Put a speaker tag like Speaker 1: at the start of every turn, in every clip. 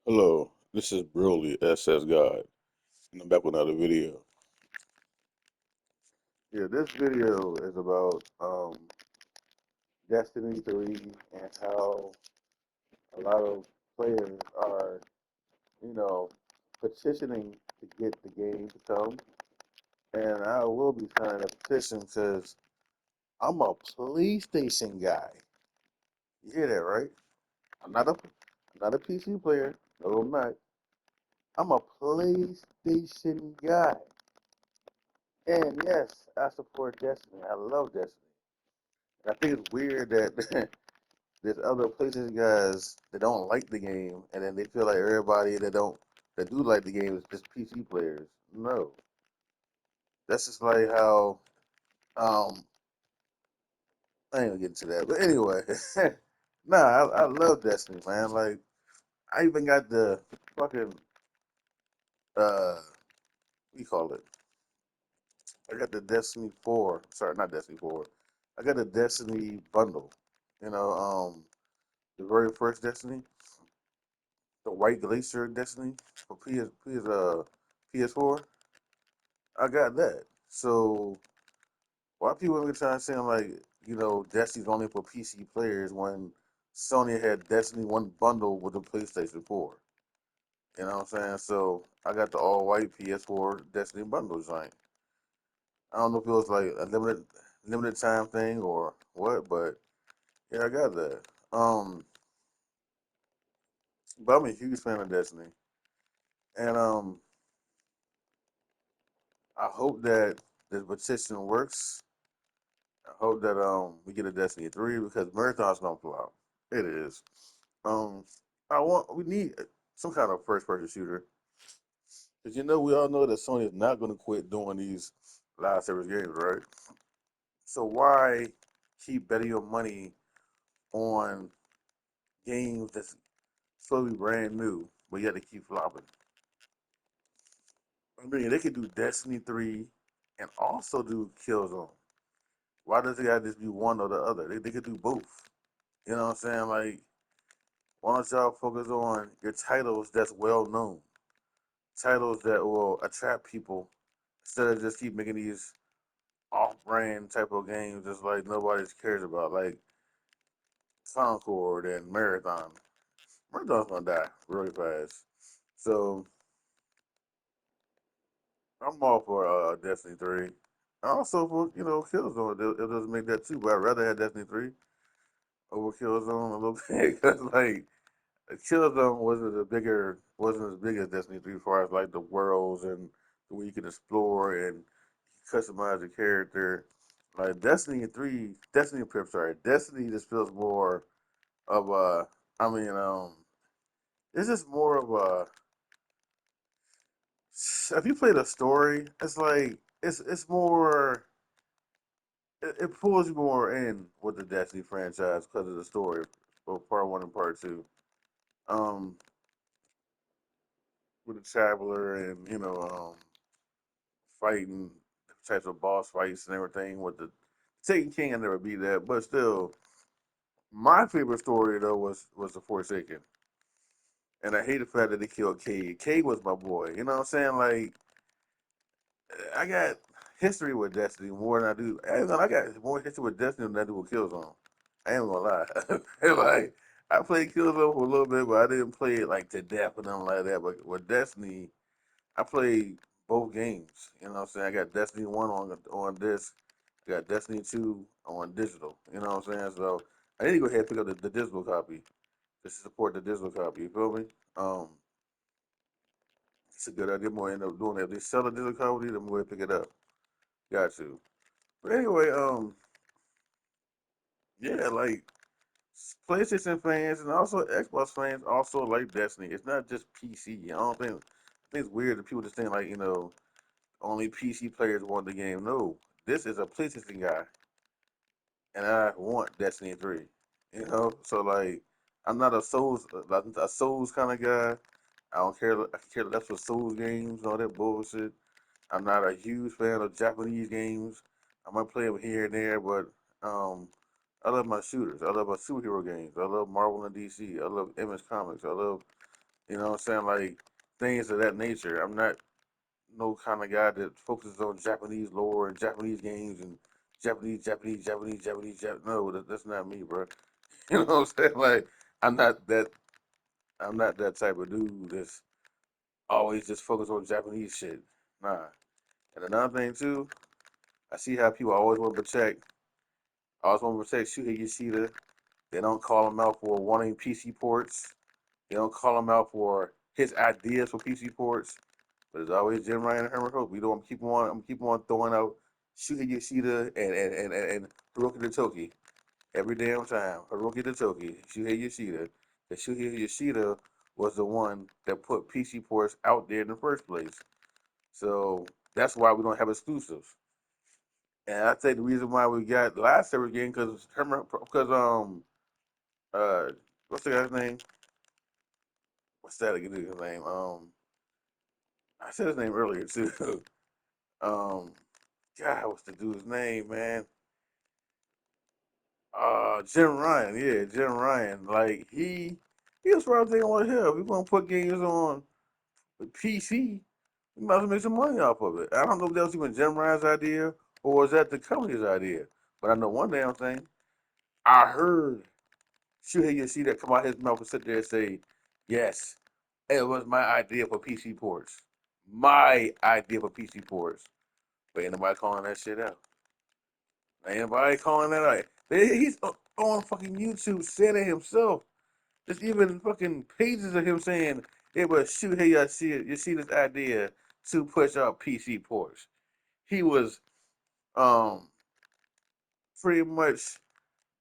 Speaker 1: Hello, this is Broly SS God, and I'm back with another video. Yeah, this video is about Destiny 3 and how a lot of players are, you know, petitioning to get the game to come. And I will be signing a petition because I'm a PlayStation guy. You hear that, right? I'm not a PC player. No, I'm not. I'm a PlayStation guy. And yes, I support Destiny. I love Destiny. I think it's weird that there's other PlayStation guys that don't like the game, and then they feel like everybody that do like the game is just PC players. No, that's just like how I ain't gonna get into that. But anyway, nah, I love Destiny, man. Like I even got the fucking what do you call it? I got the Destiny 4. Sorry, not Destiny 4. I got the Destiny bundle. You know, the very first Destiny. The White Glacier Destiny for PS4. I got that. So why people be trying to say like Destiny's only for PC players when Sony had Destiny one bundle with the PlayStation 4. You know what I'm saying? So I got the all white PS4 Destiny bundle joint. I don't know if it was like a limited time thing or what, but yeah, I got that. Um, but I'm a huge fan of Destiny, and I hope that this petition works. I hope that we get a Destiny 3 because Marathon's gonna flop. It is. Um we need some kind of first person shooter. Because we all know that Sony is not gonna quit doing these live service games, right? So why keep betting your money on games that's supposed to be brand new, but yet they keep flopping? I mean they could do Destiny 3 and also do Killzone. Why does it gotta just be one or the other? They could do both. You know what I'm saying? Like why don't y'all focus on your titles that's well known, titles that will attract people instead of just keep making these off-brand type of games just like nobody cares about, like Concord and Marathon. Marathon's gonna die really fast. So I'm all for Destiny 3. Also for Killzone. It doesn't make that too, but I'd rather have Destiny 3 over Killzone a little bit because like Killzone wasn't as big as Destiny 3 as far as like the worlds and the way you can explore and customize the character. Like Destiny just feels more of a I mean, it's just more of a if you play the story, it's like it's more it pulls you more in with the Destiny franchise because of the story for part one and part two. Um with the Traveler and fighting types of boss fights and everything with the Taken King. I never beat that, but still, my favorite story though was the Forsaken, and I hate the fact that they killed Cade. Cade was my boy. You know what I'm saying? Like I got history with Destiny more than I do. I got more history with Destiny than I do with Killzone. I ain't gonna lie. Like I played Killzone for a little bit, but I didn't play it like to death or nothing like that. But with Destiny, I played both games. You know what I'm saying? I got Destiny 1 on disc, I got Destiny 2 on digital. You know what I'm saying? So I need to go ahead and pick up the digital copy just to support the digital copy. You feel me? Um, it's a good idea. More end up doing that. If they sell the digital copy, then we'll pick it up. Got to. But anyway, yeah, like PlayStation fans and also Xbox fans also like Destiny. It's not just PC. I think it's weird that people just think like only PC players want the game. No, this is a PlayStation guy, and I want Destiny 3. So like, I'm not a Souls kind of guy. I don't care. I care less for Souls games and all that bullshit. I'm not a huge fan of Japanese games. I might play them here and there, but um, I love my shooters. I love my superhero games. I love Marvel and DC. I love Image Comics. I love You know what I'm saying? Like things of that nature. I'm not no kind of guy that focuses on Japanese lore and Japanese games and Japanese. No, that's not me, bro. You know what I'm saying? Like I'm not that. I'm not that type of dude that's always just focused on Japanese shit. Nah. And another thing too, I see how people always want to protect. Always want to protect Shuhei Yoshida. They don't call him out for wanting PC ports. They don't call him out for his ideas for PC ports. But it's always Jim Ryan and Herman Hope. We don't keep on. I'm keep on throwing out Shuhei Yoshida and Hiroki Totoki every damn time. Hiroki Totoki, Shuhei Yoshida. The Shuhei Yoshida was the one that put PC ports out there in the first place. So that's why we don't have exclusives. And I think the reason why we got the last series game because uh what's the guy's name? What's that again? His name? I said his name earlier too. um God, what's the dude's name, man? Jim Ryan, yeah, Jim Ryan. Like he was probably thinking, well, hell, if we're gonna put games on the PC, we might as well make some money off of it. I don't know if that was even Jim Ryan's idea or was that the company's idea. But I know one damn thing. I heard Shuhei Yoshida come out his mouth and sit there and say, yes, it was my idea for PC ports. My idea for PC ports. But ain't nobody calling that shit out. Ain't nobody calling that out. He's on fucking YouTube saying it himself. There's even fucking pages of him saying it was Shuhei Yoshida's idea to push out PC ports. He was um pretty much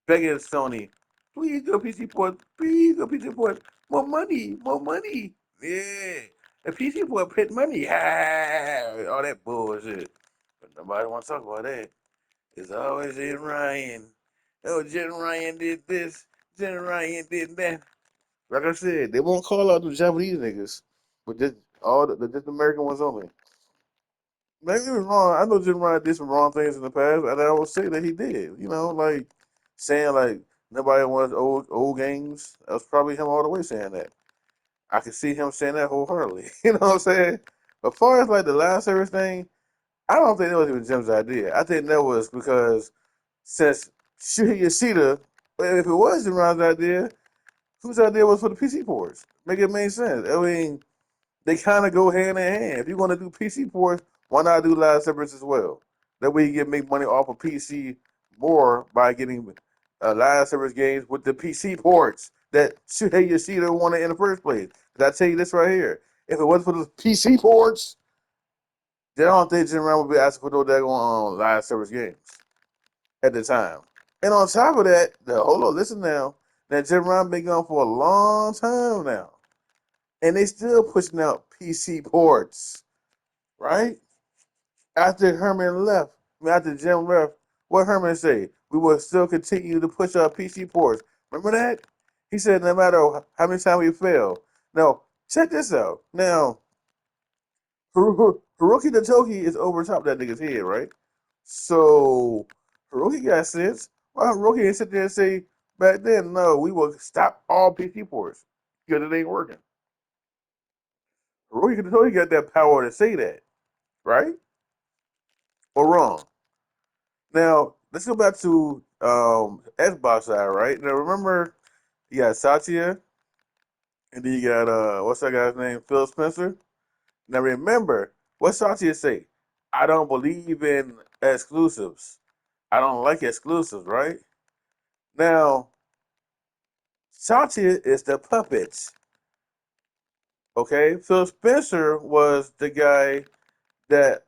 Speaker 1: begging Sony, please go PC port, please go PC port, more money, more money. Yeah. And PC port print money. Ah, all that bullshit. But nobody wants to talk about that. It's always Jen Ryan. Oh, Jen Ryan did this. Jen Ryan did that. Like I said, they won't call out the Japanese niggas, but just just American ones only. Maybe it was wrong. I know Jim Ryan did some wrong things in the past, and I will say that he did. You know, like saying like nobody wants old games. That was probably him all the way saying that. I could see him saying that wholeheartedly. You know what I'm saying? As far as like the live service thing, I don't think that was even Jim's idea. I think that was because since Shuhei Yoshida, well, if it was Jim Ryan's idea, whose idea was for the PC ports? Make it make sense. I mean, they kind of go hand in hand. If you're going to do PC ports, why not do live service as well? That way you can make money off of PC more by getting live service games with the PC ports that Shuhei Yoshida wanted in the first place. Because I tell you this right here, if it wasn't for the PC ports, then I don't think Jim Ryan would be asking for no daggone live service games at the time. And on top of that, hold on, listen now, that Jim Ryan been gone for a long time now, and they still pushing out PC ports, right? After Herman left, after Jim left, what Herman say? We will still continue to push our PC ports. Remember that? He said no matter how many times we fail. Now, check this out. Now, Hiroki Totoki is over top of that nigga's head, right? So, Hiroki got sense. Why Hiroki ain't sit there and say, back then, no, we will stop all PC ports because it ain't working. Hiroki Totoki got that power to say that, right? Or wrong? Now let's go back to Xbox side, right? Now remember you got Satya and then you got what's that guy's name? Phil Spencer. Now remember what Satya say? I don't believe in exclusives. I don't like exclusives, right? Now Satya is the puppets. Okay? Phil Spencer was the guy that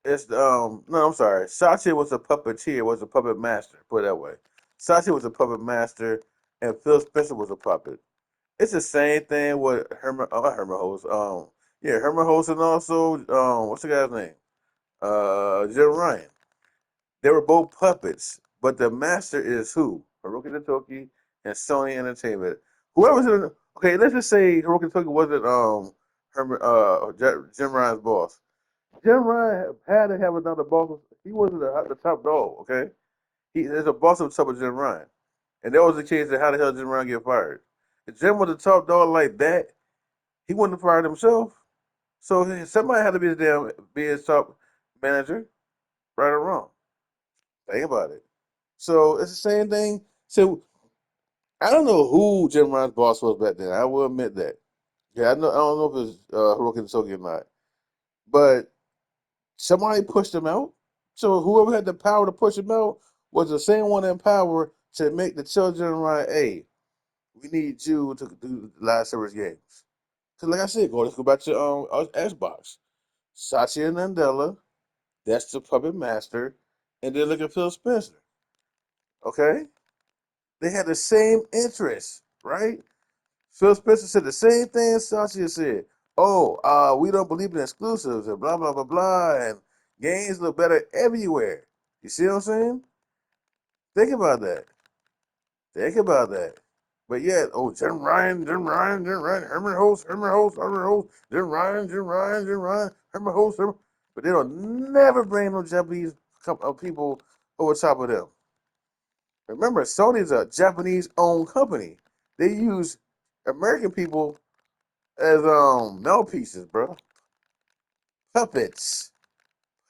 Speaker 1: is no, I'm sorry. Satya was a puppeteer, was a puppet master, put it that way. Satya was a puppet master and Phil Spencer was a puppet. It's the same thing with Herman, not Herman Host. Yeah, Herman Host and also what's the guy's name? Jim Ryan. They were both puppets, but the master is who? Hiroki Totoki and Sony Entertainment. Whoever's in, okay, let's just say Hiroki Totoki wasn't Herman Jim Ryan's boss. Jim Ryan had to have another boss. He wasn't the top dog. Okay, there's a boss on top of Jim Ryan, and that was the case. Of how the hell did Jim Ryan get fired? If Jim was the top dog like that, He wouldn't have fired himself. So somebody had to be the damn be his top manager, right or wrong. Think about it. So it's the same thing. So I don't know who Jim Ryan's boss was back then. I will admit that. Yeah, I know. I don't know if it was Horoki Totoki or not, but somebody pushed him out. So whoever had the power to push him out was the same one in power to make the children right. Hey, we need you to do the live service games. Because like I said, let's go back to Xbox. Satya Nadella, that's the puppet master, and then look at Phil Spencer. Okay, they had the same interests, right? Phil Spencer said the same thing Satya said. Oh, we don't believe in exclusives and blah blah blah blah, and games look better everywhere. You see what I'm saying? Think about that. Think about that. But yet, oh, Jim Ryan, Herman Host, Jim Ryan, Herman Host, Herman. But they don't never bring no Japanese people over top of them. Remember, Sony's a Japanese-owned company. They use American people as mouthpieces, bro. Puppets,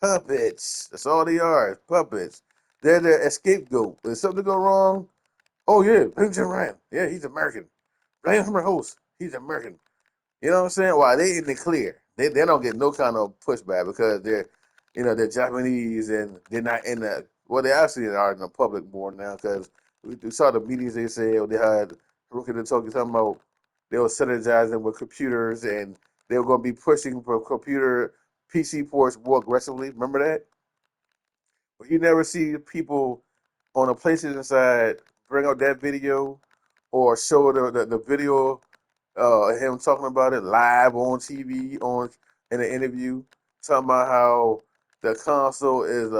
Speaker 1: puppets. That's all they are. Puppets. They're the scapegoat. If something go wrong, oh yeah, blame Jim Ryan. Yeah, he's American. Blame Herman Host. He's American. You know what I'm saying? Why they in the clear? They don't get no kind of pushback because they're Japanese and they're not in the well they actually are in the public more now because we saw the meetings they said they had Rookie the Toki talking about they were synergizing with computers and they were going to be pushing for computer PC ports more aggressively. Remember that? But you never see people on a PlayStation side bring out that video or show the video him talking about it live on TV on in an interview, talking about how the console is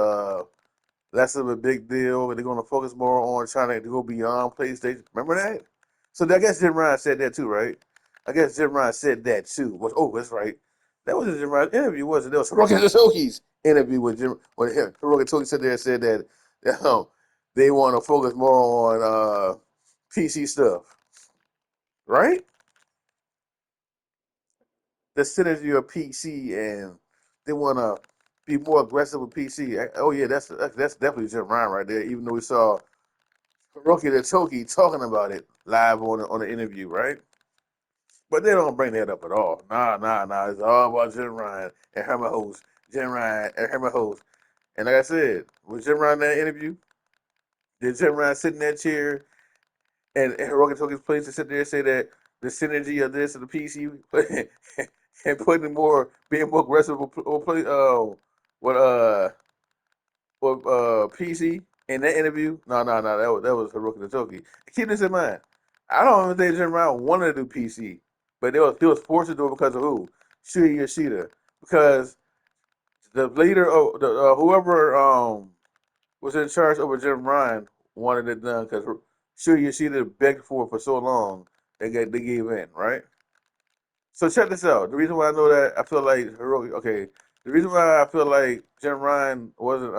Speaker 1: less of a big deal and they're gonna focus more on trying to go beyond PlayStation. Remember that? So I guess Jim Ryan said that too, right? I guess Jim Ryan said that too. Oh, that's right. That was a Jim Ryan interview, wasn't it? That was Hiroki Totoki's interview with Jim when Hiroki Totoki said there and said that they want to focus more on PC stuff, right? The synergy of PC and they want to be more aggressive with PC. Oh yeah, that's definitely Jim Ryan right there. Even though we saw Hiroki the Toki talking about it live on the interview, right? But they don't bring that up at all. Nah. It's all about Jim Ryan and Herman Host. Jim Ryan and Herman Host. And like I said, was Jim Ryan in that interview? Did Jim Ryan sit in that chair and Hiroki Toki's place to sit there and say that the synergy of this and the PC and putting more being more aggressive or play what PC in that interview? No. That was Hiroki Toki. Keep this in mind. I don't even think Jim Ryan wanted to do PC, but he was forced to do it because of who? Shuhei Yoshida. Because the leader of the whoever was in charge over Jim Ryan wanted it done because Shuhei Yoshida begged for it for so long they gave in, right? So check this out. The reason why I know that I feel like Hiroki, okay, the reason why I feel like Jim Ryan wasn't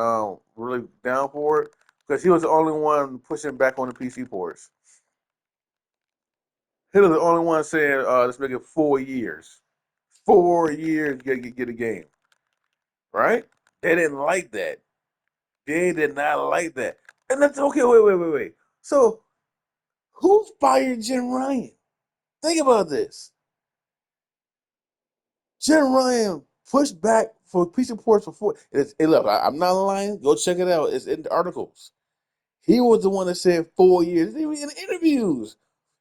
Speaker 1: really down for it because he was the only one pushing back on the PC ports. He was the only one saying, let's make it 4 years. 4 years, get a game, right? They didn't like that. They did not like that. And that's okay. Wait. So who fired Jim Ryan? Think about this. Jim Ryan pushed back for peace reports before. Look, I'm not lying. Go check it out. It's in the articles. He was the one that said 4 years. Even in the interviews,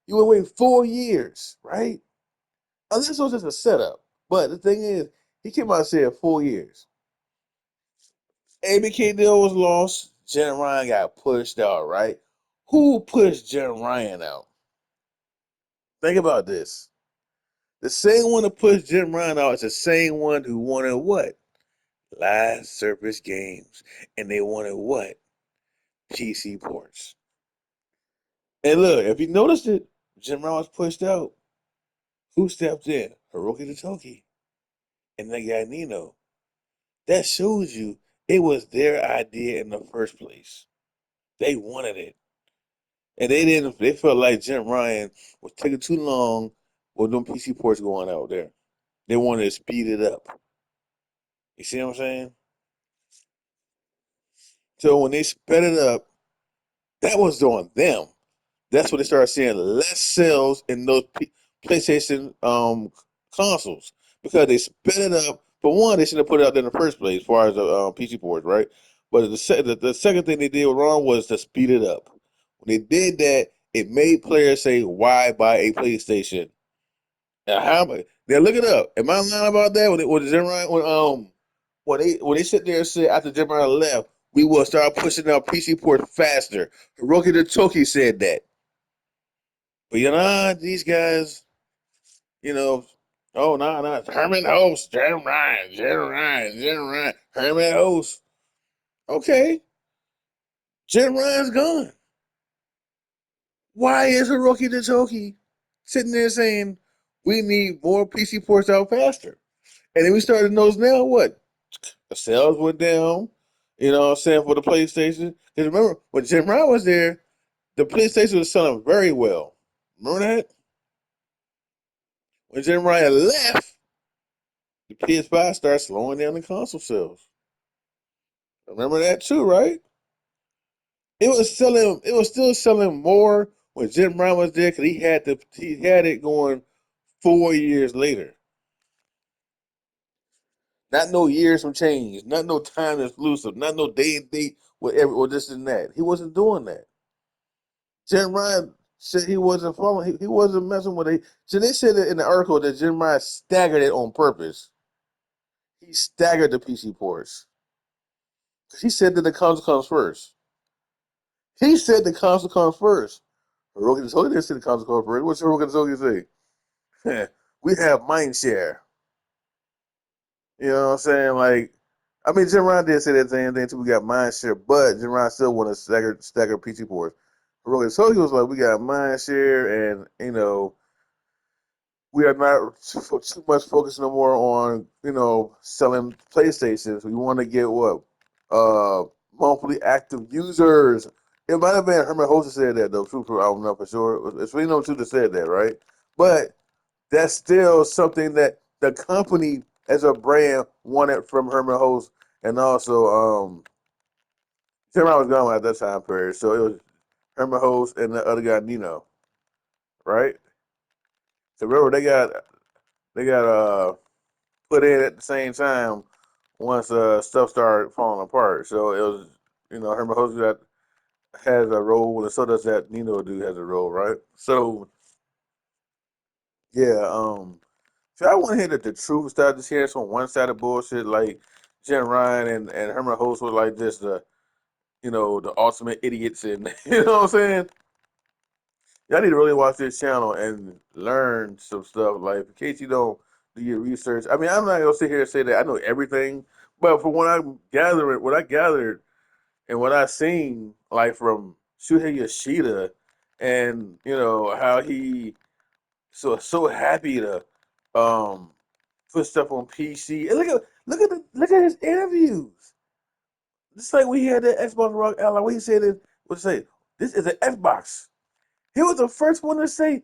Speaker 1: you would wait 4 years, right? This was just a setup. But the thing is, he came out and said 4 years. ABK deal was lost. Jim Ryan got pushed out, right? Who pushed Jim Ryan out? Think about this. The same one that pushed Jim Ryan out is the same one who wanted what? Live service games. And they wanted what? PC ports. And look, if you noticed it, Jim Ryan was pushed out. Who stepped in? Hiroki the Toki and that guy Nino. That shows you it was their idea in the first place. They wanted it. And they didn't they felt like Jim Ryan was taking too long with them PC ports going out there. They wanted to speed it up. You see what I'm saying? So when they sped it up, that was on them. That's when they started seeing less sales in those PlayStation consoles because they sped it up. For one, they should have put it out there in the first place, as far as the PC ports, right? But the second thing they did wrong was to speed it up. When they did that, it made players say, "Why buy a PlayStation?" Now, how much? Now look it up. Am I lying about that? When Jim Ryan, when they sit there and said after Jim Ryan left, we will start pushing out PC ports faster. Hiroki Totoki said that. But these guys, you know, oh no, Herman Host, Jim Ryan, Herman Host. Okay, Jim Ryan's gone. Why is Hiroki Totoki sitting there saying we need more PC ports out faster? And then we started to notice now what? The sales went down, what I'm saying, for the PlayStation. Because remember, when Jim Ryan was there, the PlayStation was selling very well. Remember that? When Jim Ryan left, the PS5 started slowing down the console sales. Remember that too, right? It was still selling more when Jim Ryan was there because he had it going 4 years later. Not no years from change, not no time exclusive, not no day and date, whatever, or this and that. He wasn't doing that. Jim Ryan said he wasn't following. He wasn't messing with it. So they said in the article that Jim Ryan staggered it on purpose. He staggered the PC ports. He said that the console comes first. He said the console comes first. Horoki Totoki didn't say the console comes first. What's Horoki Totoki say? We have mind share. You know what I'm saying? Like, I mean, Jim Ryan did say that same thing too. We got mind share, but Jim Ryan still want to stagger PC ports. Horoki Totoki was like, we got mind share, and we are not too much focused no more on selling PlayStations. We want to get what monthly active users. It might have been Herman Host that said that though. True, I don't know for sure. It's really no two that said that, right? But that's still something that the company as a brand wanted from Herman Host, and also Tim I was gone at that time period, so it was Herman Host and the other guy Nino, right? So remember they got put in at the same time once stuff started falling apart. So it was Herman Host got has a role, and so does that Nino dude has a role, right? So yeah, so I want to hear that the truth instead of just hearing some one sided bullshit like Jen Ryan and Herman Host were like just the ultimate idiots, and you know what I'm saying? Y'all need to really watch this channel and learn some stuff. Like, in case you don't do your research. I mean, I'm not gonna sit here and say that I know everything, but from what I gathered, and what I seen, like from Shuhei Yoshida, and how he so happy to um put stuff on PC. And look at his interviews. Just like we had that Xbox Rock Ally, what he said is would say this is an Xbox. He was the first one to say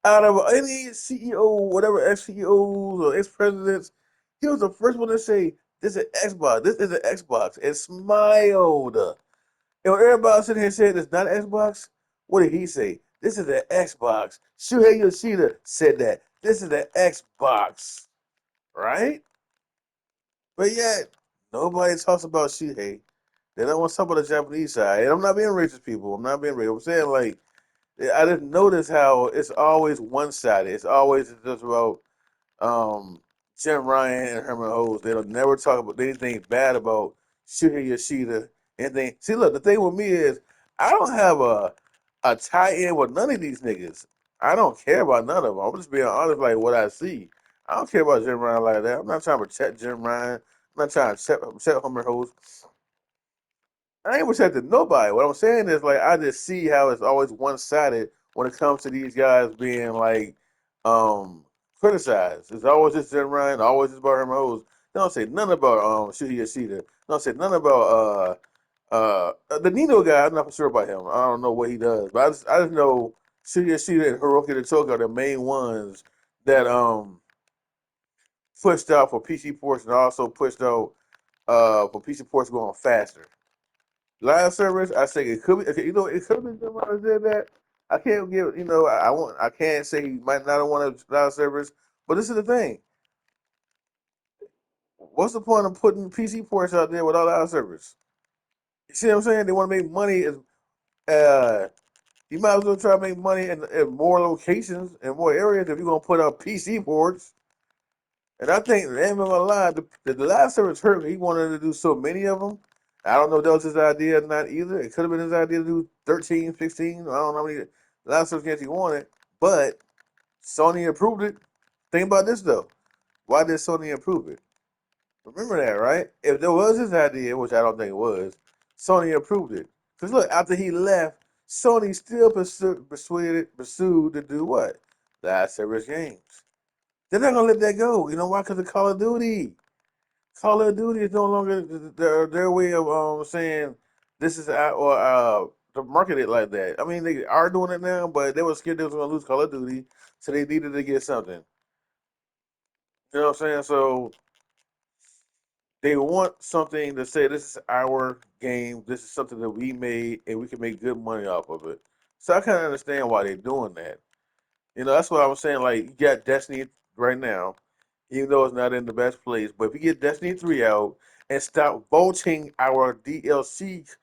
Speaker 1: out of any CEO, whatever ex CEOs or ex presidents, he was the first one to say this is an Xbox. This is an Xbox, and smiled. And when everybody sitting here saying it's not an Xbox, what did he say? This is an Xbox. Shuhei Yoshida said that. This is an Xbox, right? But yet, nobody talks about Shuhei. They don't want to talk about the Japanese side. And I'm not being racist, people. I'm not being racist. I'm saying, like, I didn't notice how it's always one sided. It's always just about um, Jim Ryan and Herman Hose. They don't never talk about anything bad about Shuhei Yoshida. Anything. See, look, the thing with me is I don't have a tie in with none of these niggas. I don't care about none of them. I'm just being honest, like what I see. I don't care about Jim Ryan like that. I'm not trying to protect Jim Ryan. I'm not trying to protect Herman Hose. I ain't protecting nobody. What I'm saying is like I just see how it's always one sided when it comes to these guys being like criticized. It's always just Jim Ryan, always just about Herman Hose. They don't say nothing about Shuhei Yoshida. They don't say nothing about the Nino guy. I'm not for sure about him. I don't know what he does, but I just know Shuhei Yoshida and Hiroki Totoki are the main ones that pushed out for PC ports and also pushed out for PC ports going faster. Live service, I say it could be. Okay, it could have been somebody that did that. I can't give. I can't say he might not have wanted live service, but this is the thing. What's the point of putting PC ports out there without live service? You see what I'm saying? They want to make money. Uh, you might as well try to make money in more locations and more areas if you're gonna put out PC ports. And I think, ain't even gonna lie, the live service hurt me. He wanted to do so many of them. I don't know if that was his idea or not either. It could have been his idea to do 13, 15. I don't know how many live service games he wanted, but Sony approved it. Think about this though. Why did Sony approve it? Remember that, right? If there was his idea, which I don't think it was, Sony approved it. Because look, after he left, Sony still pursued to do what? Live service games. They're not gonna let that go. You know why? Because of Call of Duty. Call of Duty is no longer their way of saying this is or to market it like that. I mean, they are doing it now, but they were scared they was going to lose Call of Duty, so they needed to get something. You know what I'm saying? So they want something to say this is our game. This is something that we made, and we can make good money off of it. So I kind of understand why they're doing that. That's what I was saying. Like, you got Destiny right now, even though it's not in the best place. But if we get Destiny 3 out and stop voting our DLCs,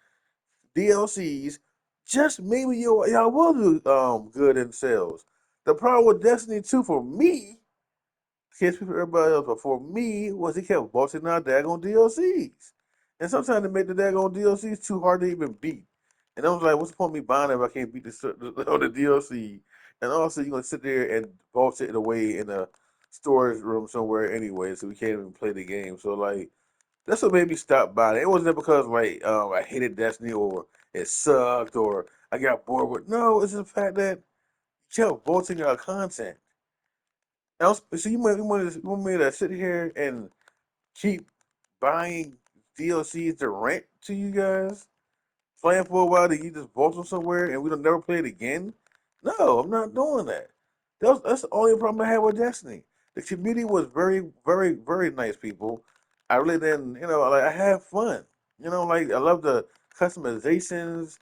Speaker 1: just maybe y'all will do good in sales. The problem with Destiny 2 for me, can't speak for everybody else, but for me was he kept voting out daggone DLCs. And sometimes they make the daggone DLCs too hard to even beat. And I was like, what's the point of me buying it if I can't beat on the DLC? And also, you're gonna sit there and vault it away in a storage room somewhere anyway, so we can't even play the game. So like, that's what made me stop buying it. It wasn't because like I hated Destiny or it sucked or I got bored with. No, it's the fact that you kept vaulting our content. Else, so you want me to sit here and keep buying DLCs to rent to you guys? Playing for a while, then you just vault them somewhere and we don't never play it again? No, I'm not doing that. That's the only problem I had with Destiny. The community was very, very, very nice people. I really didn't, like I had fun. Like I love the customizations.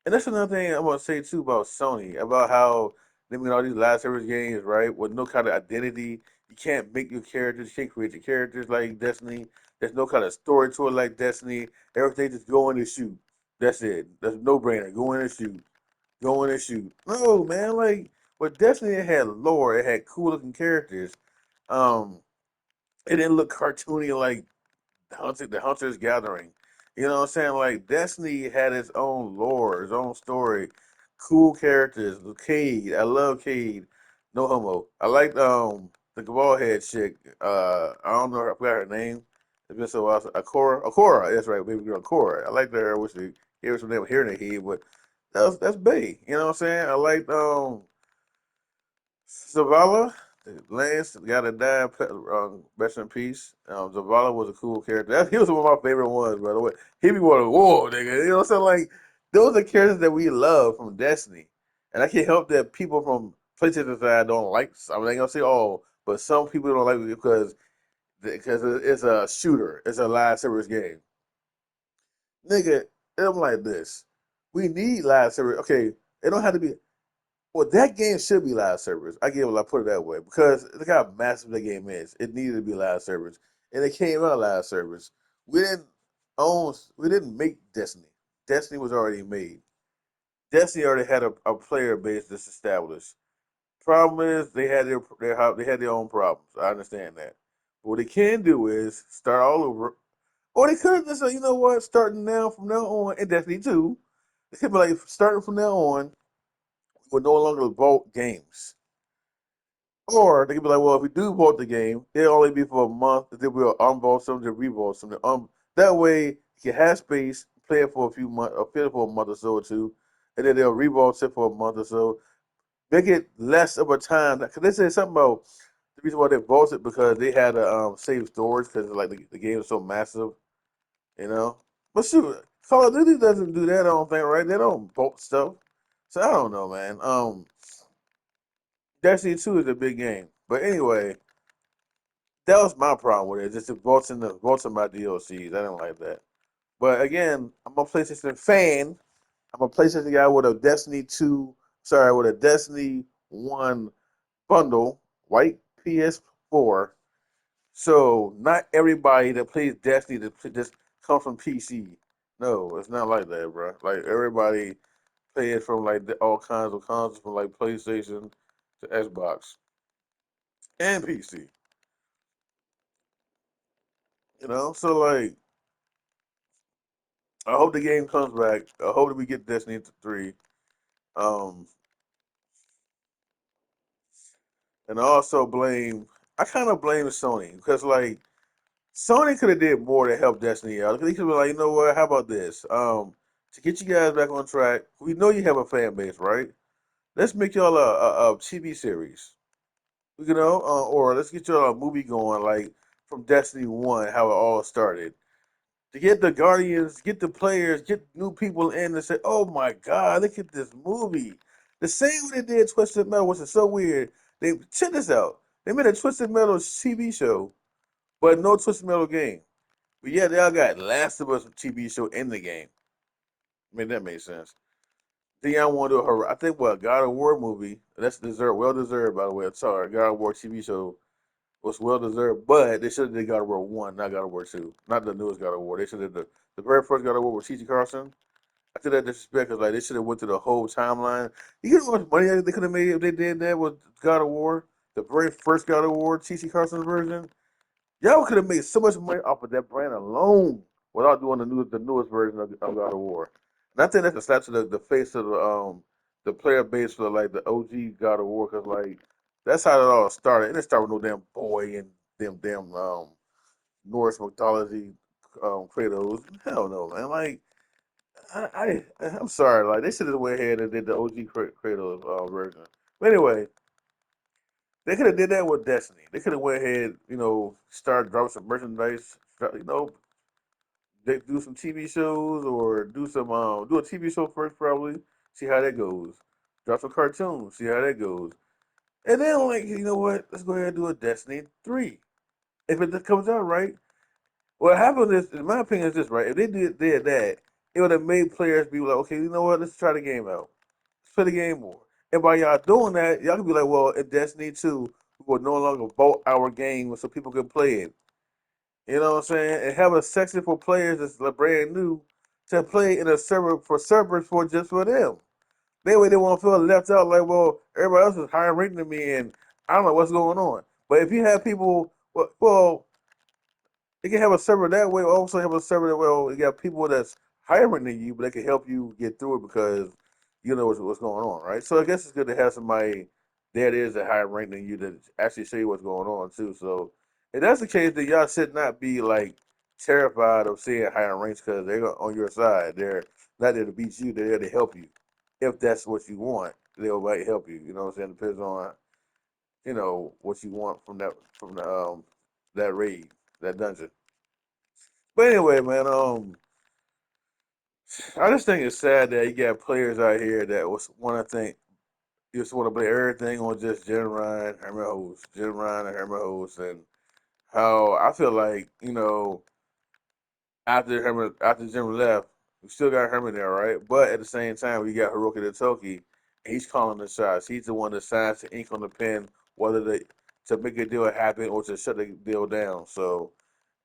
Speaker 1: And that's another thing I want to say too about Sony, about how they made all these live service games, right? With no kind of identity. You can't make your characters, you can't create your characters like Destiny. There's no kind of story to it like Destiny. Everything just go in and shoot. That's it. That's a no brainer. Go in and shoot. Go in and shoot. No, man, like with Destiny it had lore, it had cool looking characters. Um, it didn't look cartoony like the Hunter's Gathering. You know what I'm saying? Like Destiny had its own lore, its own story, cool characters. Cade, I love Cade. No homo. I like the bald head chick. I don't know. I forgot her name. It's been so awesome. Akora. That's right, baby girl Akora. I like her. I wish they gave her some name here in the head, but that's Bay. You know what I'm saying? I like Zavala, Lance got to die. Rest in peace. Zavala was a cool character. He was one of my favorite ones, by the way. He be one of war, nigga. You know what I'm saying? Like those are characters that we love from Destiny, and I can't help that people from PlayStation side don't like. I mean, I ain't gonna say all, but some people don't like it because it's a shooter. It's a live service game, nigga. I'm like this. We need live service. Okay, it don't have to be. Well, that game should be live service. I put it that way because look how massive the game is. It needed to be live service, and it came out live service. We didn't we didn't make Destiny. Destiny was already made. Destiny already had a player base that's established. Problem is they had their own problems. I understand that. But what they can do is start all over, or they could have just said, you know what, starting now from now on in Destiny 2, they could be like starting from now on, we will no longer vault games. Or they could be like, well, if we do vote the game, it'll only be for a month. Then we'll unvote something, revote something. That way you can have space, play it for a few months, or play it for a month or so or two, and then they'll revote it for a month or so. Make it less of a time. Because they said something about the reason why they voted because they had to save storage because like the game is so massive, you know. But shoot, Call of Duty doesn't do that. I don't think, right? They don't vote stuff. So I don't know, man. Destiny 2 is a big game. But anyway, that was my problem with it. Just the vaults in my DLCs. I didn't like that. But again, I'm a PlayStation fan. I'm a PlayStation guy with a Destiny 2, sorry, with a Destiny 1 bundle, white PS4. So not everybody that plays Destiny just comes from PC. No, it's not like that, bro. Like everybody plays from like all kinds of consoles, from like PlayStation to Xbox and PC. So like I hope the game comes back. I hope that we get Destiny 3. Um, and I also I kind of blame Sony because like Sony could have did more to help Destiny out. They could have been like, you know what? How about this? To get you guys back on track, we know you have a fan base, right? Let's make y'all a TV series, or let's get y'all a movie going, like from Destiny 1, how it all started. To get the Guardians, get the players, get new people in and say, "Oh my God, look at this movie." The same way they did Twisted Metal, which is so weird. They check this out. They made a Twisted Metal TV show, but no Twisted Metal game. But yeah, they all got Last of Us TV show in the game. I mean, that makes sense. Then I want to do I think what God of War movie. That's deserved, well deserved by the way. I'm sorry, God of War TV show was well deserved, but they should have did God of War 1, not God of War 2, not the newest God of War. They should have the very first God of War with T.T. Carson. I think that disrespect because like they should have went through the whole timeline. You know how much money they could have made if they did that with God of War, the very first God of War, T.C. Carson's version. Y'all could have made so much money off of that brand alone without doing the newest version of God of War. And I think that's a slap to the face of the player base for like the OG God of War because like that's how it all started. And it started with no damn boy and them damn Norse mythology Kratos. Hell no, man. Like I'm sorry, like they should have went ahead and did the OG Kratos version. But anyway, they could have did that with Destiny. They could have went ahead, start dropping some merchandise. They do some TV shows or do a TV show first, probably see how that goes. Drop some cartoons, see how that goes, and then like you know what? Let's go ahead and do a Destiny 3 if it comes out right. What happened is, in my opinion, is this right? If they did that, it would have made players be like, okay, you know what? Let's try the game out. Let's play the game more. And by y'all doing that, y'all can be like, well, in Destiny 2, we will no longer vote our game so people can play it. You know what I'm saying? And have a section for players that's like brand new to play in a server for servers for just for them. That way they won't feel left out like, well, everybody else is higher ranked than me and I don't know what's going on. But if you have people, well, they can have a server that way. Also have a server that you got people that's higher than you, but they can help you get through it because you know what's going on, right? So I guess it's good to have somebody that is a higher rank than you that actually show you what's going on too. So if that's the case, then y'all should not be like terrified of seeing higher ranks because they're on your side. They're not there to beat you; they're there to help you. If that's what you want, they'll might help you. You know what I'm saying? Depends on what you want from the that raid, that dungeon. But anyway, man, I just think it's sad that you got players out here that want to think just want to play everything on just Gen Ryan, Herman Host, Gen Ryan and Herman Host, and how I feel like after Jim left, we still got Herman there, right? But at the same time, we got Horoki Totoki, and he's calling the shots. He's the one that signs the ink on the pen, whether to make a deal happen or to shut the deal down. So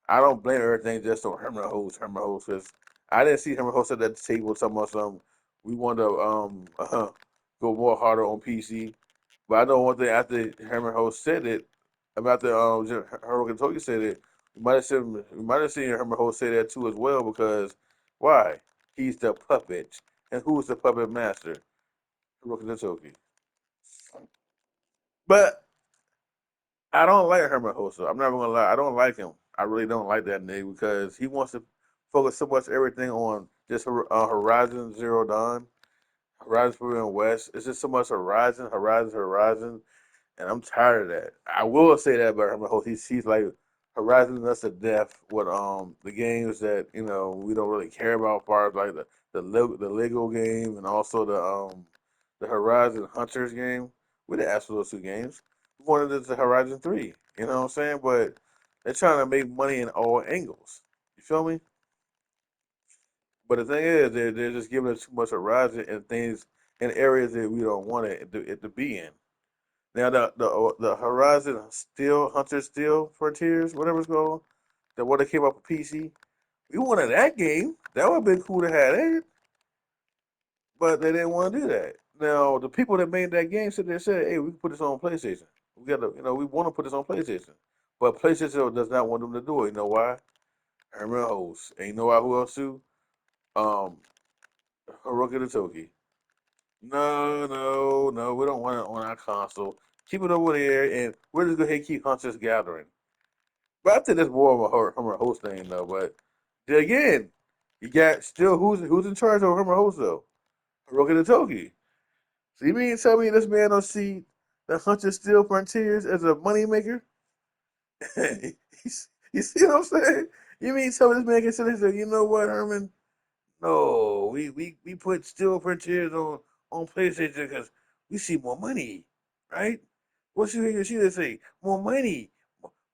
Speaker 1: I don't blame everything just on Herman Host, because I didn't see Herman Host at that table talking about something. We want to go more harder on PC. But I know one thing after Herman Host said it, about the Harold Kentucky said it, we might have seen Herman Host say that too as well because why? He's the puppet. And who's the puppet master? Harold Kentucky. But I don't like Herman Hossa. I'm not gonna lie. I don't like him. I really don't like that nigga because he wants to focus so much everything on just Horizon Zero Dawn, Horizon Forbidden West. It's just so much Horizon, and I'm tired of that. I will say that about Herman Hossa. He's like Horizon us to death with the games that we don't really care about, as far as like the Lego game and also the Horizon Hunters game. We didn't ask for those two games. We wanted it to Horizon 3. You know what I'm saying? But they're trying to make money in all angles. You feel me? But the thing is, they're just giving us too much Horizon and things in areas that we don't want it to be in. Now the Horizon Steel Hunter Steel Frontiers, whatever it's called, the one that came up for PC, we wanted that game. That would have been cool to have that, but they didn't want to do that. Now the people that made that game said they said, "Hey, we can put this on PlayStation. We got to, we want to put this on PlayStation." But PlayStation does not want them to do it. You know why? Herman Host. And you know why? Who else too? Um, Horoki the Toki. No, no, no. We don't want it on our console. Keep it over there, and we're just gonna keep Hunters Gathering. But I think that's more of a Herman Host thing, though. But then again, you got still who's in charge of Herman Host though? Hiroki the Toki. So you mean to tell me this man don't see the Hunter Steel Frontiers as a moneymaker? You see what I'm saying? You mean to tell me this man can sit there and say, you know what, Herman? No, we put Steel Frontiers on PlayStation because we see more money, right? What you hear Yoshida say? More money.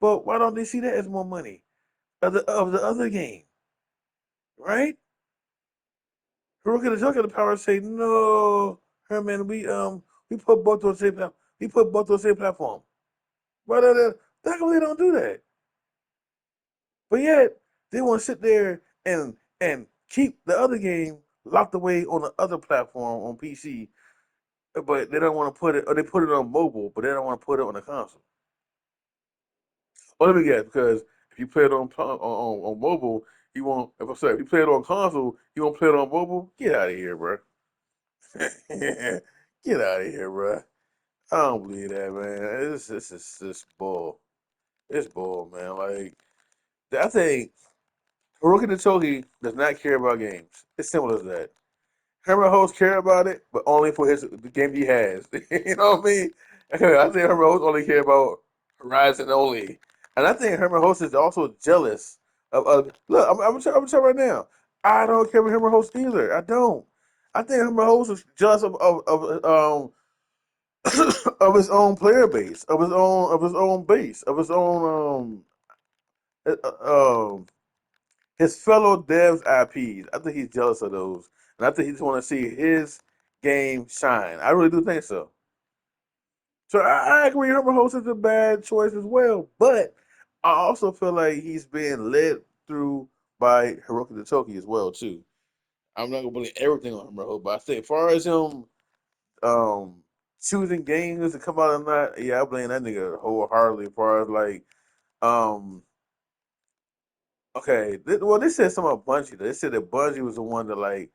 Speaker 1: But why don't they see that as more money of the other game, right? Hiroki the Joker the power to say, no, Herman, we put both on the same platform. We put both on the same platform. But how come they don't do that? But yet they want to sit there and keep the other game locked away on the other platform on PC, but they don't want to put it, or they put it on mobile, but they don't want to put it on the console. Well, let me guess, because if you play it on mobile, you won't. If I'm sorry, if you play it on console, you won't play it on mobile. Get out of here, bro. Get out of here, bro. I don't believe that, man. This is this bull. It's bull, man. Like I think Hiroki Totoki does not care about games. It's simple as that. Herman Host care about it, but only for the game he has. You know what I mean? I think Herman Host only care about Horizon only, and I think Herman Host is also jealous of. Look, I'm tell right now. I don't care about Herman Host either. I don't. I think Herman Host is jealous of of his own player base, of his own base, of his own uh, uh, um his fellow devs IPs. I think he's jealous of those, and I think he just want to see his game shine. I really do think so. So I agree, Herbert Host is a bad choice as well, but I also feel like he's being led through by Hiroki Totoki as well too. I'm not gonna believe everything on Herbert Host, but I think as far as him um choosing games to come out or not, yeah, I blame that nigga wholeheartedly. As far as like um okay, well they said something about Bungie. They said that Bungie was the one that like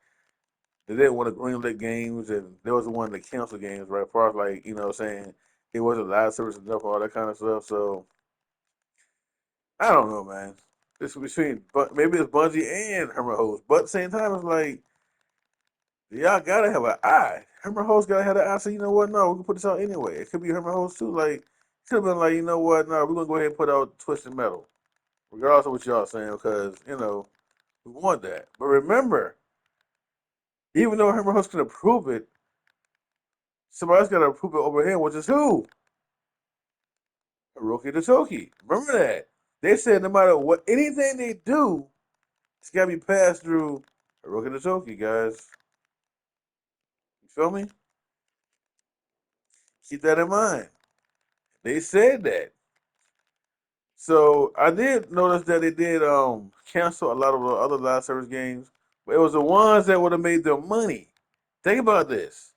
Speaker 1: they didn't want to greenlit games, and there was the one that canceled games, right? As far as like saying it wasn't live service enough, all that kind of stuff. So I don't know, man. It's between, but maybe it's Bungie and Herman Host, but at the same time, it's like y'all gotta have an eye. Herman Host gotta have an eye. So you know what? No, we can put this out anyway. It could be Herman Host too. Like could have been like, you know what? No, we're gonna go ahead and put out Twisted Metal, regardless of what y'all saying, because we want that. But remember, even though Herman Host can approve it, somebody else got to approve it over here, which is who? Hiroki Totoki. Remember that. They said no matter what, anything they do, it's got to be passed through Hiroki Totoki, guys. You feel me? Keep that in mind. They said that. So I did notice that they did cancel a lot of the other live service games, but it was the ones that would have made them money. Think about this.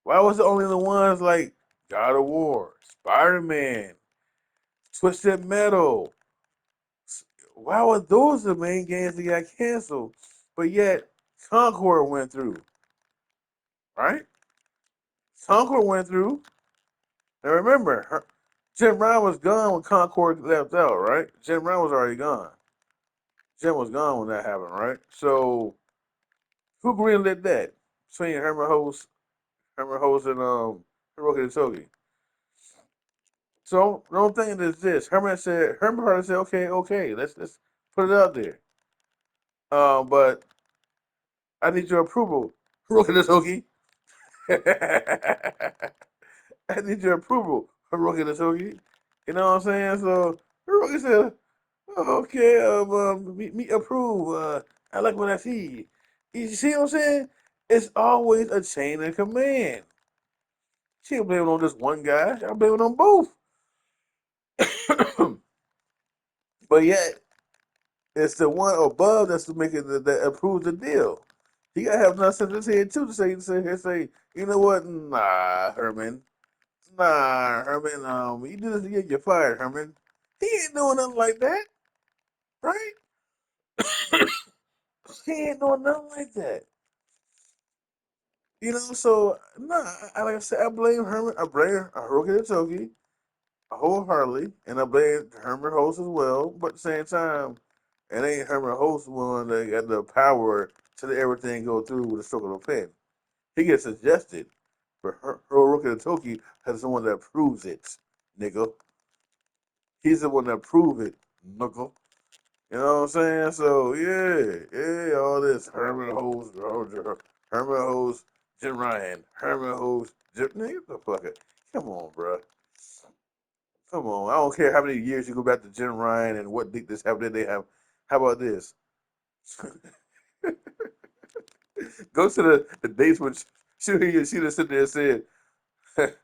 Speaker 1: Why was it only the ones like God of War, Spider Man, Twisted Metal, why were those the main games that got canceled? But yet Concord went through, right? Concord went through. And remember, Jim Brown was gone when Concord left out, right? Jim Brown was already gone. Jim was gone when that happened, right? So who greenlit that? Between Herman Host and Hiroki Togi. So the only thing is this: Herman Harder said, okay, okay, let's put it out there. But I need your approval, Hiroki Togi. I need your approval. Horoki the Totoki. You know what I'm saying? So Horoki said, oh, okay, me approve. I like what I see. You see what I'm saying? It's always a chain of command. She ain't blaming on just one guy. I'm blaming on both. But yet, it's the one above that's to make it that approves the deal. He gotta have nothing in his head too to say, you know what? Nah, Herman. Nah, Herman. You do this again, you're fired, Herman. He ain't doing nothing like that, right? He ain't doing nothing like that. You know, so nah. Like I said, I blame Herman. I blame Hiroki Togi wholeheartedly, and I blame Herman Host as well. But at the same time, it ain't Herman Host one that got the power to let everything go through with a stroke of a pen. He gets suggested, but Hiroki Toki has someone that proves it, nigga. He's the one that prove it, nigga. You know what I'm saying? So yeah, all this Herman Hose, Jim Ryan, Herman Hose, Jim. Nigga, get the fuck it. Come on, bro. Come on. I don't care how many years you go back to Jim Ryan and what dick this happened. They have. How about this? Go to the dates when Shuhei Yoshida sit there and said it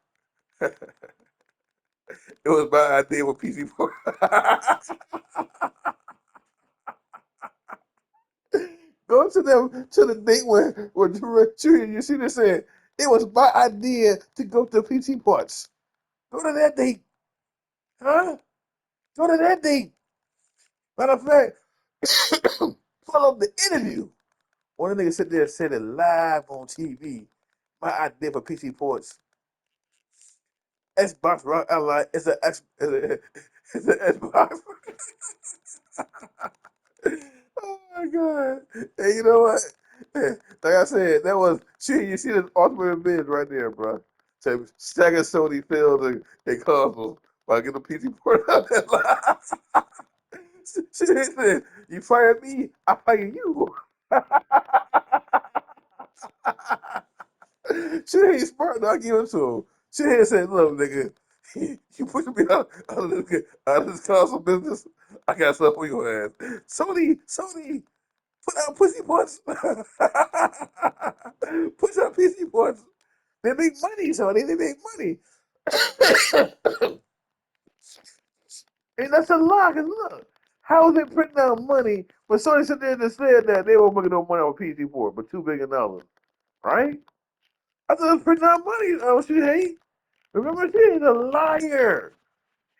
Speaker 1: was my idea with PC4. Go to them to the date where Shuhei Yoshida said it was my idea to go to PC parts. Go to that date, huh? Go to that date. Matter of fact, follow up the interview. One of the niggas sit there and said it live on TV. My idea for PC ports. Xbox Rock Ally is a X is a, is an Xbox. Oh my god! Hey, you know what? Like I said, that was shit. You see the ultimate binge right there, bro. So stagger Sony failed and consoles by getting a PC port out that line. She said, "You fire me, I fire you." She ain't smart, though. I give it to him. She ain't said, "Look, nigga, you pushing me out of this console business. I got stuff for your ass." Sony, put out pussy points. Push out PC points. They make money, Sony. They make money. And that's a lie. Cause look, how is it printing out money? But Sony sit there and said that they won't make no money on PC4, but $2 billion, right? I thought it was printing out money. Oh, she hate. Remember, she is a liar.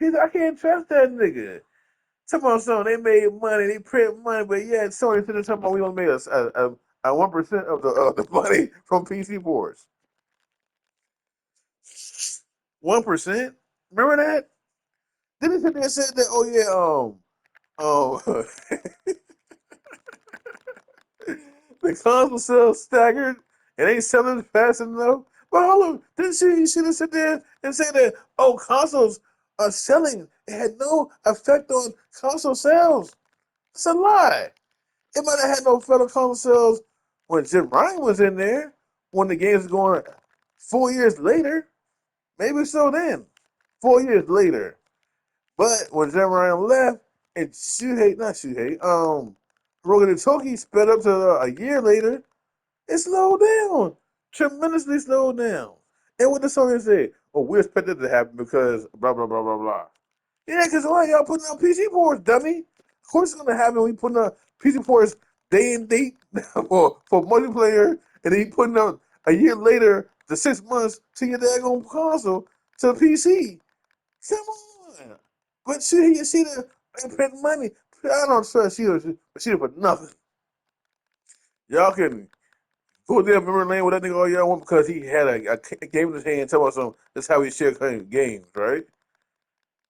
Speaker 1: I can't trust that nigga. Come on, Sony, they made money, they print money, but yeah, Sony sitting talking about we only made a 1% of the money from PC boards. 1%. Remember that? Then he sit there and said that. Oh yeah, oh, the console sales staggered and ain't selling fast enough. But hold on, didn't she have sit there and say that? Oh, consoles are selling. It had no effect on console sales. It's a lie. It might have had no federal console sales when Jim Ryan was in there, when the game's going 4 years later. Maybe so then. 4 years later. But when Jim Ryan left and not Shuhei, Rogan and Toki sped up to a year later, it slowed down. Tremendously slowed down. And what the song say? Oh, we expect it to happen because blah blah blah blah blah. Yeah, because why y'all putting out PC ports, dummy? Of course it's gonna happen. We putting out PC ports day and date for multiplayer, and then you putting out a year later, the 6 months to your daggone console to the PC. Come on. But she the print money. I don't trust she for nothing. Y'all can go there memory lane with that nigga all y'all want because he had a game in his hand. Tell us some. That's how he share games, right?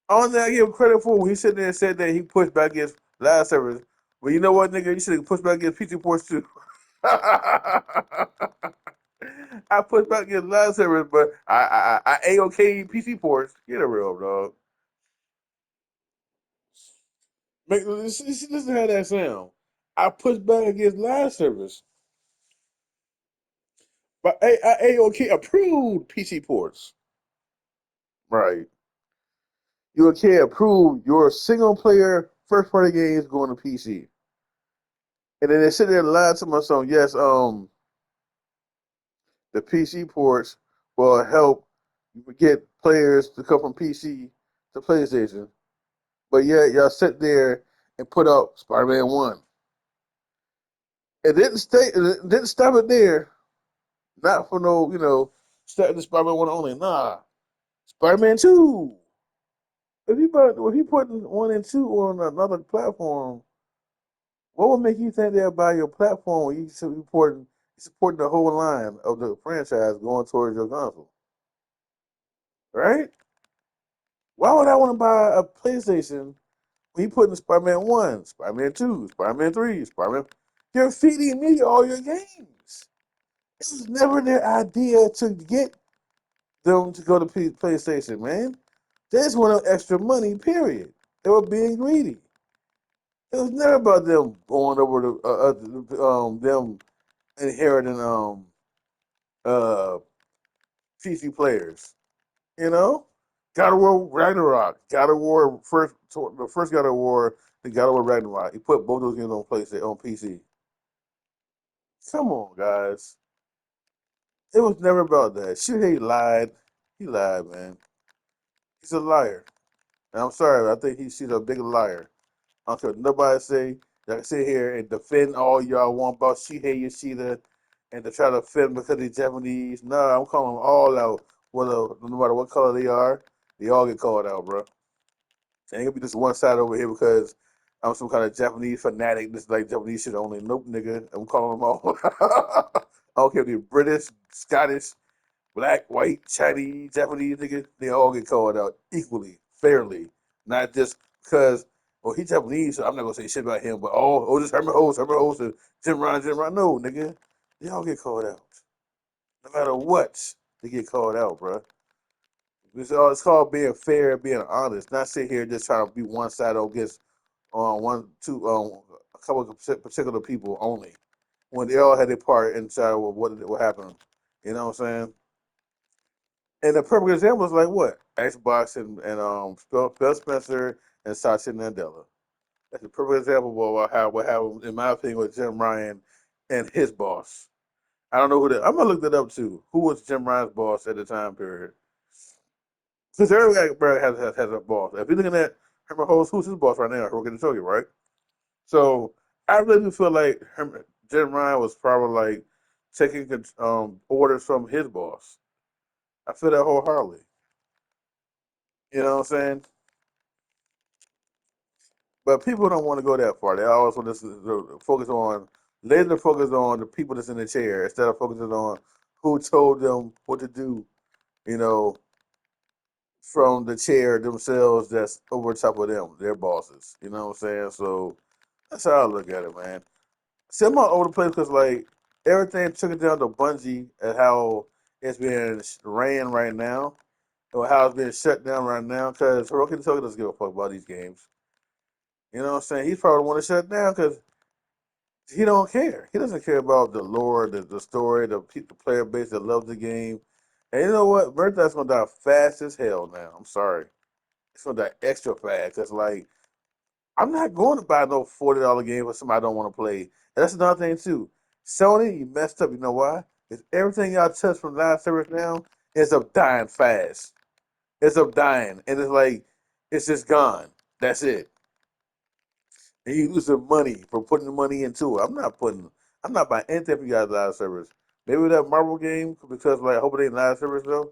Speaker 1: All that I give him credit for when he sitting there and said that he pushed back against live servers. Well, you know what, nigga? You should have pushed back against PC ports too. I pushed back against live servers, but I A-OK PC ports. Get a real dog. Listen how that sound. I pushed back against live servers, but I A-OK approved PC ports. Right. you can't approve your single player first party games going to PC. And then they sit there and lie to myself, yes, the PC ports will help get players to come from PC to PlayStation. But yeah, y'all sit there and put out Spider-Man 1. It didn't stop it there. Not for no, starting the Spider-Man 1 only. Nah. Spider-Man 2. If you put 1 and 2 on another platform, what would make you think they'll buy your platform when you supporting the whole line of the franchise going towards your console? Right? Why would I want to buy a PlayStation when you putting Spider-Man 1, Spider-Man 2, Spider-Man 3, Spider-Man? You're feeding me all your games. It was never their idea to get them to go to PlayStation, man. They just wanted extra money, period. They were being greedy. It was never about them going over to them inheriting uh PC players. You know, God of War Ragnarok, God of War the first God of War, the God of War Ragnarok. He put both those games on PlayStation on PC. Come on, guys. It was never about that. Shuhei lied. He lied, man. He's a liar. And I'm sorry. I think she's a big liar. I don't care what nobody say. Y'all can sit here and defend all y'all want about Shuhei Yoshida and to try to defend because he's Japanese. Nah, I'm calling them all out. No matter what color they are, they all get called out, bro. Ain't gonna be just one side over here because I'm some kind of Japanese fanatic. This like Japanese shit only. Nope, nigga. I'm calling them all. I don't care if they're British, Scottish, black, white, Chinese, Japanese nigga. They all get called out equally, fairly. Not just because, well, he's Japanese, so I'm not gonna say shit about him. But just Herman Host, and Jim Ryan. No, nigga. They all get called out. No matter what, they get called out, bro. It's called being fair, being honest. Not sit here just trying to be one side against a couple of particular people only. When they all had their part inside of what happened. You know what I'm saying? And the perfect example is like what? Xbox and Phil Spencer and Satya Nadella. That's a perfect example of what happened, in my opinion, with Jim Ryan and his boss. I don't know who that. I'm gonna look that up too. Who was Jim Ryan's boss at the time period? Because everybody has a boss. If you're looking at Herman Holmes, who's his boss right now? We're going to tell you, right? So I really do feel like Jim Ryan was probably like taking orders from his boss. I feel that wholeheartedly. You know what I'm saying? But people don't want to go that far. They always want to focus on the people that's in the chair instead of focusing on who told them what to do. You know, from the chair themselves, that's over top of them, their bosses. You know what I'm saying? So that's how I look at it, man. See, I'm all over the place because like everything took it down to Bungie and how it's being ran right now, or how it's being shut down right now. Because Horoki doesn't give a fuck about these games. You know what I'm saying? He's probably want to shut down because he don't care. He doesn't care about the lore, the story, the player base that loves the game. And you know what? Murtha's gonna die fast as hell now. I'm sorry. It's gonna die extra fast. Cause like I'm not going to buy no $40 game for somebody I don't want to play. And that's another thing too. Sony, you messed up. You know why? Because everything y'all touch from live service now ends up dying fast. It's up dying, and it's like it's just gone. That's it. And you lose the money for putting the money into it. I'm not buying anything for you guys live service. Maybe that Marvel game because like I hope it ain't live service though.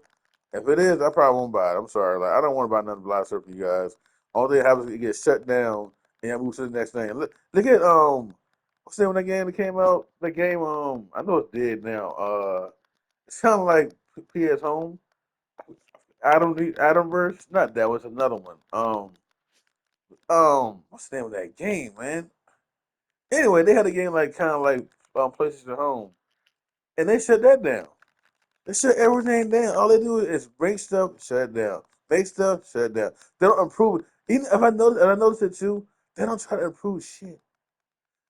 Speaker 1: If it is, I probably won't buy it. I'm sorry. Like I don't want to buy nothing live service for you guys. All they have is it gets shut down and I move to the next thing. Look at what's the name of that game that came out? The game I know it's dead now. It's kinda like PS Home. Adamverse? Not that was another one. What's the name of that game, man? Anyway, they had a game like kind of like PlayStation Home, and they shut that down. They shut everything down. All they do is break stuff, shut it down. Make stuff, shut it down. They don't improve it. Even if I noticed it too, they don't try to improve shit.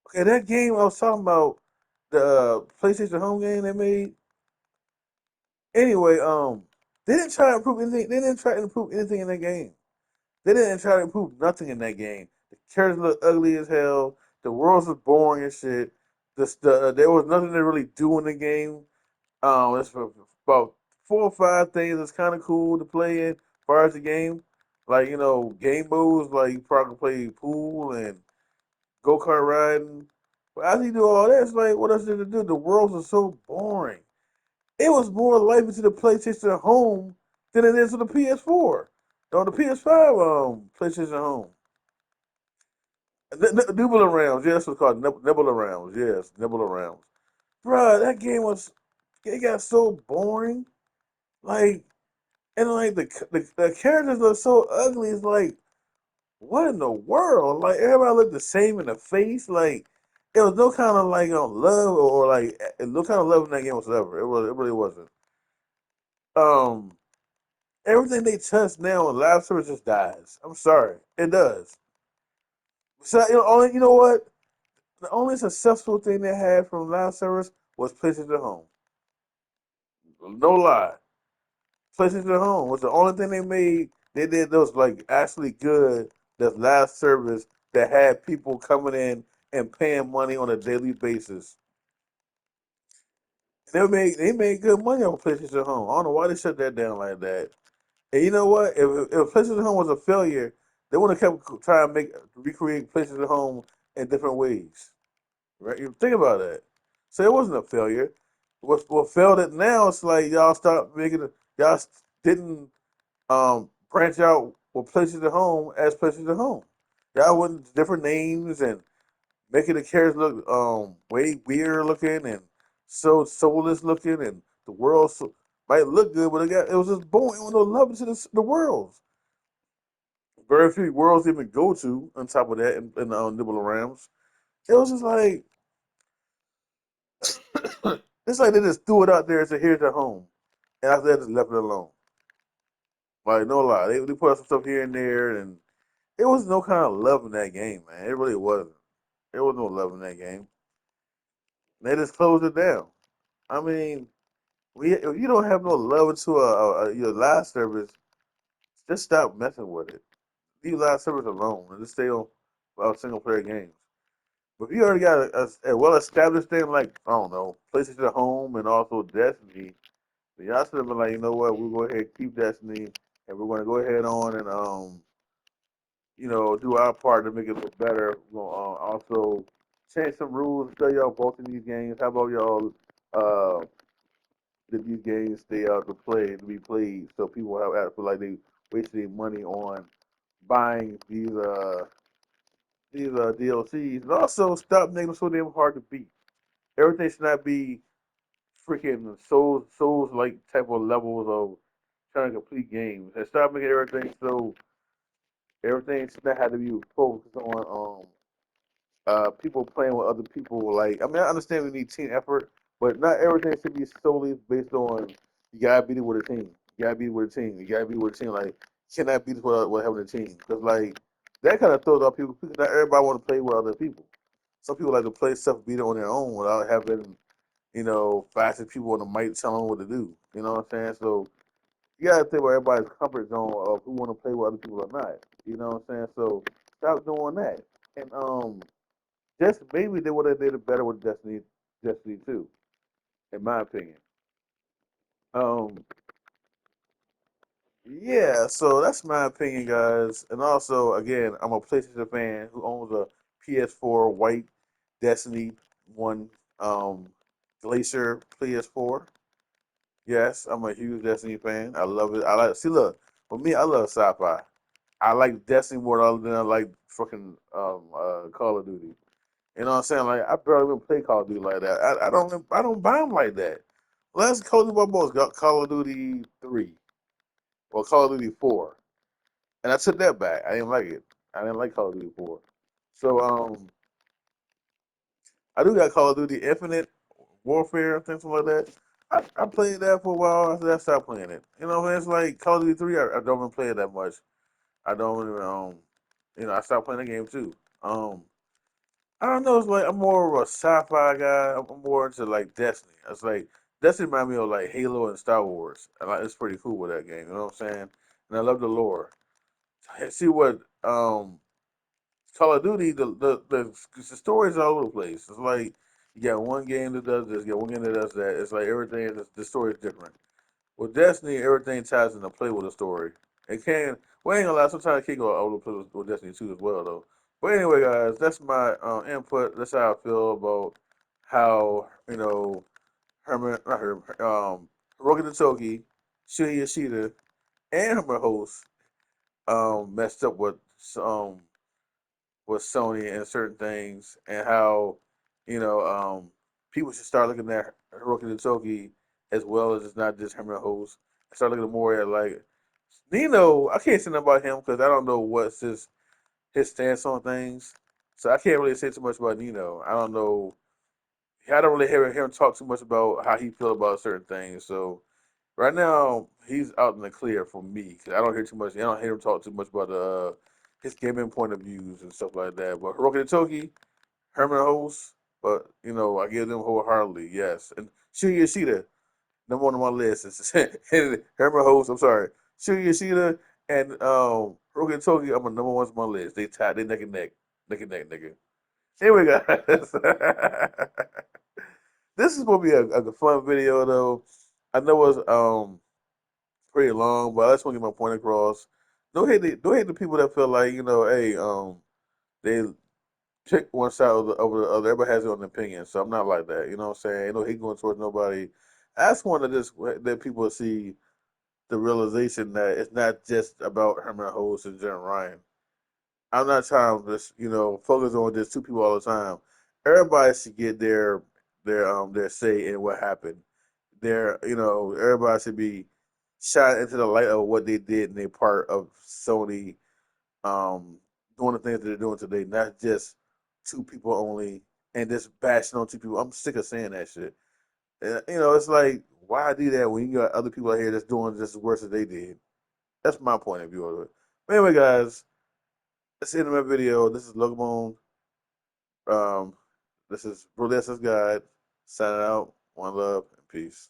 Speaker 1: Okay, that game I was talking about, the PlayStation Home game they made. Anyway, they didn't try to improve anything. They didn't try to improve anything in that game. They didn't try to improve nothing in that game. The characters look ugly as hell. The worlds was boring as shit. There was nothing to really do in the game. It's about four or five things that's kind of cool to play in as far as the game. Like, game modes, like you probably play pool and go kart riding. But after you do all that, it's like, what else did it do? The worlds are so boring. It was more lively to the PlayStation Home than it is to the PS4. On the PS5, PlayStation Home. Nebula Rounds, yes, it's called Nebula Rounds, yes, Nebula Rounds. Bruh, that game it got so boring. Like, and like the characters look so ugly. It's like, what in the world? Like everybody looked the same in the face. Like there was no kind of like love or like no kind of love in that game whatsoever. It really wasn't. Um, Everything they touch now in live service just dies. I'm sorry, it does. So you know what? The only successful thing they had from live service was PlayStation Home. No lie. PlayStation at Home was the only thing they made. They did that was like actually good. That last service that had people coming in and paying money on a daily basis. They made good money on PlayStation at Home. I don't know why they shut that down like that. And you know what? If PlayStation at Home was a failure, they would have kept trying to recreate PlayStation at Home in different ways. Right? You think about that. So it wasn't a failure. What failed it now? It's like y'all stop making it. Y'all didn't branch out with places at home as places at home. Y'all went different names and making the characters look way weird looking and so soulless looking and the world might look good, but it was just boring. It was no love to the worlds. Very few worlds to even go to. On top of that, in Nibble Rams, it was just like it's like they just threw it out there and said, "Here's your home," and after that, just left it alone. Like no lie, they put some stuff here and there, and it was no kind of love in that game, man. It really wasn't. There was no love in that game. They just closed it down. I mean, if you don't have no love into your live service, just stop messing with it. Leave live service alone and just stay on single player games. But if you already got a well established thing like I don't know, PlayStation at Home and also Destiny, then y'all should have been like, you know what, we'll go ahead and keep Destiny and we're gonna go ahead on and do our part to make it look better. We're gonna also change some rules, tell y'all both in these games. How about y'all that these games stay out to be played, so people have feel like they wasted their money on buying these DLCs, and also stop making them so damn hard to beat. Everything should not be freaking souls like type of levels of trying to complete games, and stop making everything should not have to be focused on people playing with other people. Like, I mean, I understand we need team effort, but not everything should be solely based on you gotta beat it with a team. You gotta beat it with a team. You gotta beat it with a team. Like, you cannot beat it without having a team. Because, like, that kind of throws off people. Because not everybody want to play with other people. Some people like to play stuff beat it on their own without having, fastest people on the mic telling them what to do. You know what I'm saying? So, you gotta think about everybody's comfort zone of who want to play with other people or not. You know what I'm saying? So, stop doing that. And, just maybe they would have did it better with Destiny 2, in my opinion. Um, yeah, so that's my opinion, guys. And also, again, I'm a PlayStation fan who owns a PS4 white Destiny 1 Glacier PS4. Yes, I'm a huge Destiny fan. I love it. I like see look, for me, I love sci-fi. I like Destiny more than I like fucking Call of Duty. You know what I'm saying? Like I barely even play Call of Duty like that. I don't buy them like that. Last Call of Duty most got Call of Duty 3 or Call of Duty 4, and I took that back. I didn't like it. I didn't like Call of Duty 4. So I do got Call of Duty Infinite Warfare, things like that. I played that for a while. After that, I stopped playing it. You know, it's like Call of Duty 3. I don't even play it that much. I don't even I stopped playing the game too. I don't know. It's like I'm more of a sci-fi guy. I'm more into like Destiny. It's like Destiny reminds me of like Halo and Star Wars. And like it's pretty cool with that game. You know what I'm saying? And I love the lore. see what Call of Duty, the stories all over the place. It's like you got one game that does this, you got one game that does that. It's like everything, the story is different. With Destiny, everything ties into play with a story. It can, well, ain't gonna lie, sometimes it can go all over the place with Destiny 2 as well, though. But anyway, guys, that's my input. That's how I feel about how, Herman, not Herman, Hiroki Totoki, Shuhei Yoshida, and Herman Host messed up um with Sony and certain things, and how you know people should start looking at Hiroki Totoki as well as it's not just Herman Host. Start looking more at like Nino. I can't say nothing about him because I don't know what's his stance on things, so I can't really say too much about Nino. I don't know. I don't really hear him talk too much about how he feel about certain things. So right now, he's out in the clear for me 'cause I don't hear too much. I don't hear him talk too much about his gaming point of views and stuff like that. But Hiroki Toki, Herman Host, but I give them wholeheartedly yes. And Shuya Yoshida, number one on my list is Herman Host. I'm sorry, Shuya Yoshida and Hiroki Toki. I'm a number ones on my list. They tied. They neck and neck, nigga. Anyway, guys, this is gonna be a fun video though. I know it's pretty long, but I just want to get my point across. Don't hate the people that feel like hey, they pick one side over the other. Everybody has their own opinion, so I'm not like that. You know what I'm saying? Ain't no hate going towards nobody. I just want to just let people see the realization that it's not just about Herman Holtz and Jen Ryan. I'm not trying to just focus on just two people all the time. Everybody should get their say in what happened. Everybody should be shot into the light of what they did and they part of Sony um doing the things that they're doing today, not just two people only and just bashing on two people. I'm sick of saying that shit. It's like why do that when you got other people out here that's doing just as worse as they did? That's my point of view of it. But anyway, guys, that's the end of my video. This is Logan. Um, this is Burlesque's Guide. Signing out. One love and peace.